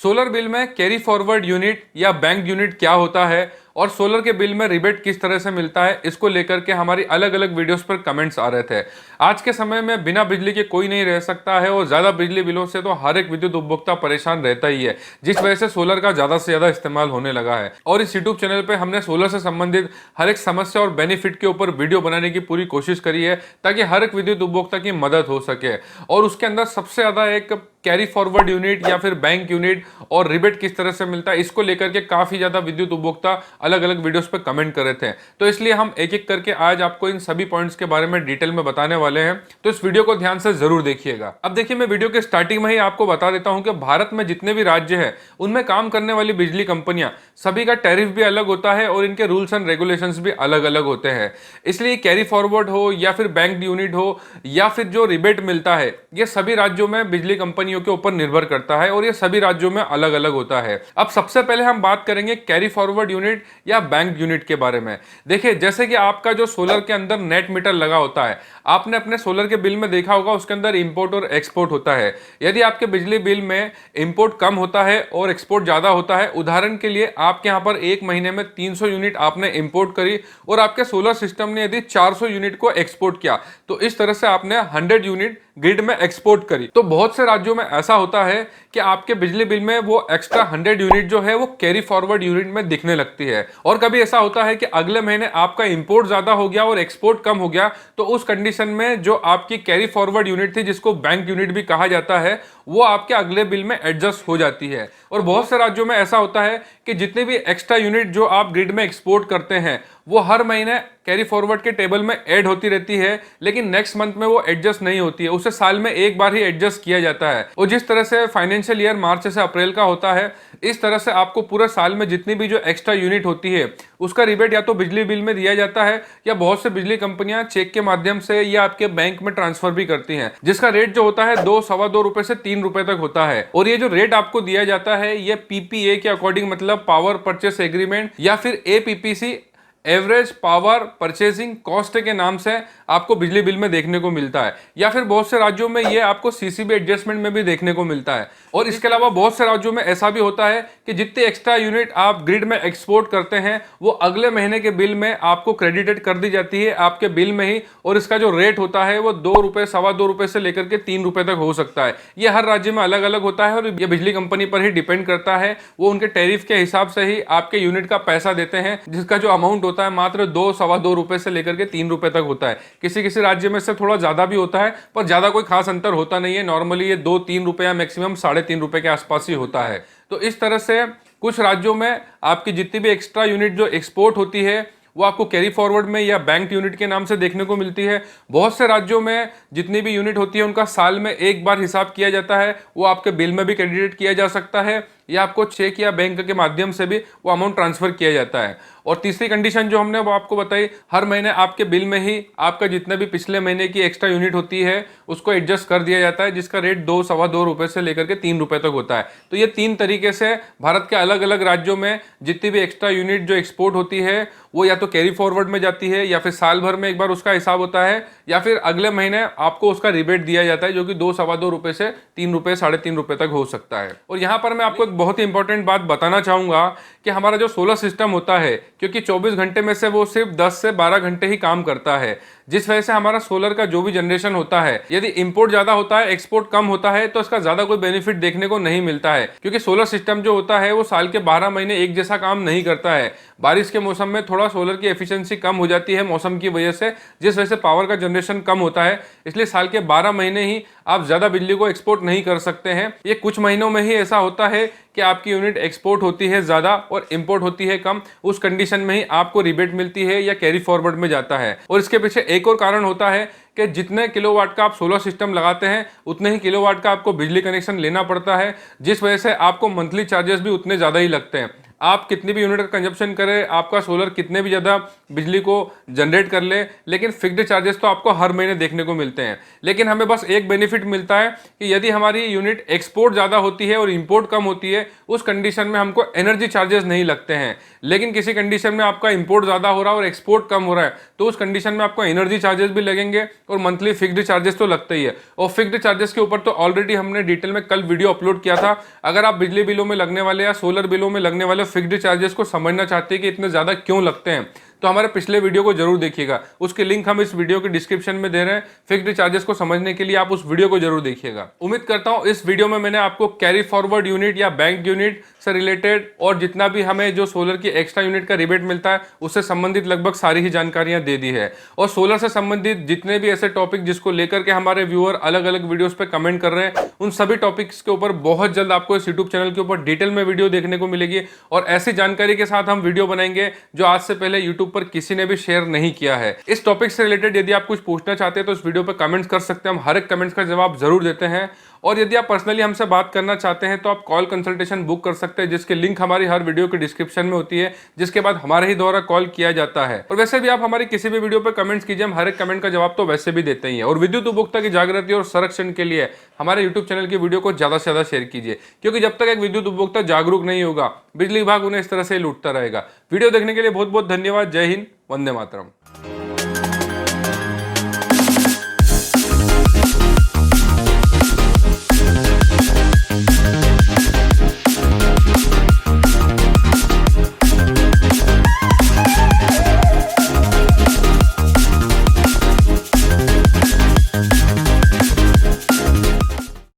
Solar bill में carry forward unit या bank unit क्या होता है और सोलर के बिल में रिबेट किस तरह से मिलता है, इसको लेकर के हमारी अलग अलग वीडियोस पर कमेंट्स आ रहे थे। आज के समय में बिना बिजली के कोई नहीं रह सकता है और ज़्यादा बिजली बिलों से तो हर एक विद्युत उपभोक्ता परेशान रहता ही है, जिस वजह से सोलर का ज़्यादा से ज़्यादा इस्तेमाल होने लगा है। और इस यूट्यूब चैनल पर हमने सोलर से संबंधित हर एक समस्या और बेनिफिट के ऊपर वीडियो बनाने की पूरी कोशिश करी है, ताकि हर एक विद्युत उपभोक्ता की मदद हो सके। और उसके अंदर सबसे ज़्यादा एक कैरी फॉरवर्ड यूनिट या फिर बैंक यूनिट और रिबेट किस तरह से मिलता है, इसको लेकर के काफी ज्यादा विद्युत उपभोक्ता अलग अलग वीडियोस पे कमेंट कर रहे थे। तो इसलिए हम एक एक करके आज आपको इन सभी पॉइंट्स के बारे में डिटेल में बताने वाले हैं, तो इस वीडियो को ध्यान से जरूर देखिएगा। अब देखिए, मैं वीडियो के स्टार्टिंग में ही आपको बता देता हूं कि भारत में जितने भी राज्य है उनमें काम करने वाली बिजली कंपनियां सभी का टैरिफ भी अलग होता है और इनके रूल्स एंड रेगुलेशंस भी अलग अलग होते हैं। इसलिए कैरी फॉरवर्ड हो या फिर बैंक यूनिट हो या फिर जो रिबेट मिलता है, ये सभी राज्यों में बिजली कंपनियों के ऊपर निर्भर करता है और ये सभी राज्यों में अलग अलग होता है। अब सबसे पहले हम बात करेंगे कैरी फॉरवर्ड यूनिट या बैंक यूनिट के बारे में। देखिए, जैसे कि आपका जो सोलर के अंदर नेट मीटर लगा होता है, आपने अपने सोलर के बिल में देखा होगा उसके अंदर इंपोर्ट और एक्सपोर्ट होता है। यदि आपके बिजली बिल में इंपोर्ट कम होता है और एक्सपोर्ट ज्यादा होता है, उदाहरण के लिए आपके यहाँ पर एक महीने में 300 यूनिट आपने इंपोर्ट करी और आपके सोलर सिस्टम ने यदि 400 यूनिट को एक्सपोर्ट किया, तो इस तरह से आपने 100 यूनिट ग्रिड में एक्सपोर्ट करी। तो बहुत से राज्यों में ऐसा होता है कि आपके बिजली बिल में वो एक्स्ट्रा 100 यूनिट जो है वो कैरी फॉरवर्ड यूनिट में दिखने लगती है। और कभी ऐसा होता है कि अगले महीने आपका इंपोर्ट ज्यादा हो गया और एक्सपोर्ट कम हो गया, तो उस कंडीशन में जो आपकी कैरी फॉरवर्ड यूनिट थी, जिसको बैंक यूनिट भी कहा जाता है, वो आपके अगले बिल में एडजस्ट हो जाती है। और बहुत से राज्यों में ऐसा होता है कि जितने भी एक्स्ट्रा यूनिट जो आप ग्रिड में एक्सपोर्ट करते हैं, वो हर महीने कैरी फॉरवर्ड के टेबल में ऐड होती रहती है, लेकिन नेक्स्ट मंथ में वो एडजस्ट नहीं होती है, उसे साल में एक बार ही एडजस्ट किया जाता है। और जिस तरह से फाइनेंशियल ईयर मार्च से अप्रैल का होता है, इस तरह से आपको पूरे साल में जितनी भी जो एक्स्ट्रा यूनिट होती है उसका रिबेट या तो बिजली बिल में दिया जाता है, या बहुत से बिजली कंपनियां चेक के माध्यम से या आपके बैंक में ट्रांसफर भी करती हैं, जिसका रेट जो होता है 2, सवा 2 रुपए से 3 रुपए तक होता है। और ये जो रेट आपको दिया जाता है, ये पीपीए के अकॉर्डिंग, मतलब पावर परचेस एग्रीमेंट या फिर एपीपीसी, एवरेज पावर परचेसिंग कॉस्ट के नाम से आपको बिजली बिल में देखने को मिलता है। या फिर बहुत से राज्यों में ये आपको सीसीबी एडजस्टमेंट में भी देखने को मिलता है। और इसके अलावा बहुत से राज्यों में ऐसा भी होता है कि जितने एक्स्ट्रा यूनिट आप ग्रिड में एक्सपोर्ट करते हैं, वो अगले महीने के बिल में आपको क्रेडिटेड कर दी जाती है आपके बिल में ही। और इसका जो रेट होता है वो 2 रुपए, सवा 2 रुपए से लेकर के 3 रुपए तक हो सकता है। ये हर राज्य में अलग अलग होता है और ये बिजली कंपनी पर ही डिपेंड करता है। वो उनके टैरिफ के हिसाब से ही आपके यूनिट का पैसा देते हैं, जिसका जो अमाउंट होता है मात्र 2, सवा 2 रुपए से लेकर के 3 रुपए तक होता है। किसी किसी राज्य में से थोड़ा ज्यादा भी होता है, पर ज्यादा कोई खास अंतर होता नहीं है। नॉर्मली ये 2-3 रुपए या मैक्सिमम 3.5 रुपए के आसपास ही होता है। तो इस तरह से कुछ राज्यों में आपकी जितनी भी एक्स्ट्रा यूनिट जो एक्सपोर्ट होती है, वो आपको कैरी फॉरवर्ड में या बैंक यूनिट के नाम से देखने को मिलती है। बहुत से राज्यों में जितनी भी यूनिट होती है उनका साल में एक बार हिसाब किया जाता है, वो आपके बिल में भी क्रेडिट किया जा सकता है, या आपको चेक या बैंक के माध्यम से भी वो अमाउंट ट्रांसफर किया जाता है। और तीसरी कंडीशन जो हमने वो आपको बताई, हर महीने आपके बिल में ही आपका जितने भी पिछले महीने की एक्स्ट्रा यूनिट होती है उसको एडजस्ट कर दिया जाता है, जिसका रेट 2, सवा 2 रुपए से लेकर के 3 रुपए तक होता है। तो ये 3 तरीके से भारत के अलग अलग राज्यों में जितनी भी एक्स्ट्रा यूनिट जो एक्सपोर्ट होती है, वो या तो कैरी फॉरवर्ड में जाती है, या फिर साल भर में एक बार उसका हिसाब होता है, या फिर अगले महीने आपको उसका रिबेट दिया जाता है, जो कि 2, सवा 2 रुपए से 3 रुपए, 3.5 रुपए तक हो सकता है। और यहाँ पर मैं आपको एक बहुत ही इंपॉर्टेंट बात बताना चाहूंगा कि हमारा जो सोलर सिस्टम होता है, क्योंकि 24 घंटे में से वो सिर्फ 10 से 12 घंटे ही काम करता है, जिस वजह से हमारा सोलर का जो भी जनरेशन होता है, यदि इंपोर्ट ज्यादा होता है, एक्सपोर्ट कम होता है, तो इसका ज्यादा कोई बेनिफिट देखने को नहीं मिलता है। क्योंकि सोलर सिस्टम जो होता है वो साल के 12 महीने एक जैसा काम नहीं करता है। बारिश के मौसम में थोड़ा सोलर की एफिशिएंसी कम हो जाती है मौसम की वजह से, जिस वजह से पावर का जनरेशन कम होता है। इसलिए साल के 12 महीने ही आप ज्यादा बिजली को एक्सपोर्ट नहीं कर सकते हैं। ये कुछ महीनों में ही ऐसा होता है कि आपकी यूनिट एक्सपोर्ट होती है ज्यादा और इंपोर्ट होती है कम। उस कंडीशन में ही आपको रिबेट मिलती है या कैरी फॉरवर्ड में जाता है। और इसके पीछे एक और कारण होता है कि जितने किलोवाट का आप सोलर सिस्टम लगाते हैं, उतने ही किलोवाट का आपको बिजली कनेक्शन लेना पड़ता है, जिस वजह से आपको मंथली चार्जेस भी उतने ज्यादा ही लगते हैं। आप कितनी भी यूनिट का कंजप्शन करें, आपका सोलर कितने भी ज़्यादा बिजली को जनरेट कर ले, लेकिन फिक्स्ड चार्जेस तो आपको हर महीने देखने को मिलते हैं। लेकिन हमें बस एक बेनिफिट मिलता है कि यदि हमारी यूनिट एक्सपोर्ट ज़्यादा होती है और इंपोर्ट कम होती है, उस कंडीशन में हमको एनर्जी चार्जेस नहीं लगते हैं। लेकिन किसी कंडीशन में आपका इंपोर्ट ज़्यादा हो रहा है और एक्सपोर्ट कम हो रहा है, तो उस कंडीशन में आपको एनर्जी चार्जेस भी लगेंगे और मंथली फिक्स्ड चार्जेस तो लगते ही है। और फिक्स्ड चार्जेस के ऊपर तो ऑलरेडी हमने डिटेल में कल वीडियो अपलोड किया था। अगर आप बिजली बिलों में लगने वाले या सोलर बिलों में लगने वाले फिक्स्ड चार्जेस को समझना चाहते हैं कि इतने ज़्यादा क्यों लगते हैं, तो हमारे पिछले वीडियो को जरूर देखिएगा। उसकी लिंक हम इस वीडियो के डिस्क्रिप्शन में दे रहे हैं। फिक्स्ड चार्जेस को समझने के लिए आप उस वीडियो को जरूर देखिएगा। उम्मीद करता हूं इस वीडियो में मैंने आपको कैरी फॉरवर्ड यूनिट या बैंक यूनिट से रिलेटेड और जितना भी हमें जो सोलर की एक्स्ट्रा यूनिट का रिबेट मिलता है उससे संबंधित लगभग सारी ही जानकारियां दे दी है। और सोलर से संबंधित जितने भी ऐसे टॉपिक जिसको लेकर के हमारे व्यूअर अलग अलग वीडियोस पे कमेंट कर रहे हैं, उन सभी टॉपिक्स के ऊपर बहुत जल्द आपको इस यूट्यूब चैनल के ऊपर डिटेल में वीडियो देखने को मिलेगी। और ऐसी जानकारी के साथ हम वीडियो बनाएंगे जो आज से पहले यूट्यूब पर किसी ने भी शेयर नहीं किया है। इस टॉपिक से रिलेटेड यदि आप कुछ पूछना चाहते हैं तो इस वीडियो पर कमेंट्स कर सकते हैं, हम हर एक कमेंट्स का जवाब जरूर देते हैं। और यदि आप पर्सनली हमसे बात करना चाहते हैं तो आप कॉल कंसल्टेशन बुक कर सकते हैं, जिसकी लिंक हमारी हर वीडियो के डिस्क्रिप्शन में होती है, जिसके बाद हमारे ही द्वारा कॉल किया जाता है। और वैसे भी आप हमारी किसी भी वीडियो पर कमेंट्स कीजिए, हम हर एक कमेंट का जवाब तो वैसे भी देते ही हैं। और विद्युत उपभोक्ता की जागृति और संरक्षण के लिए हमारे यूट्यूब चैनल की वीडियो को ज्यादा से ज्यादा शेयर कीजिए, क्योंकि जब तक एक विद्युत उपभोक्ता जागरूक नहीं होगा, बिजली विभाग उन्हें इस तरह से लूटता रहेगा। वीडियो देखने के लिए बहुत बहुत धन्यवाद। जय हिंद, वंदे मातरम।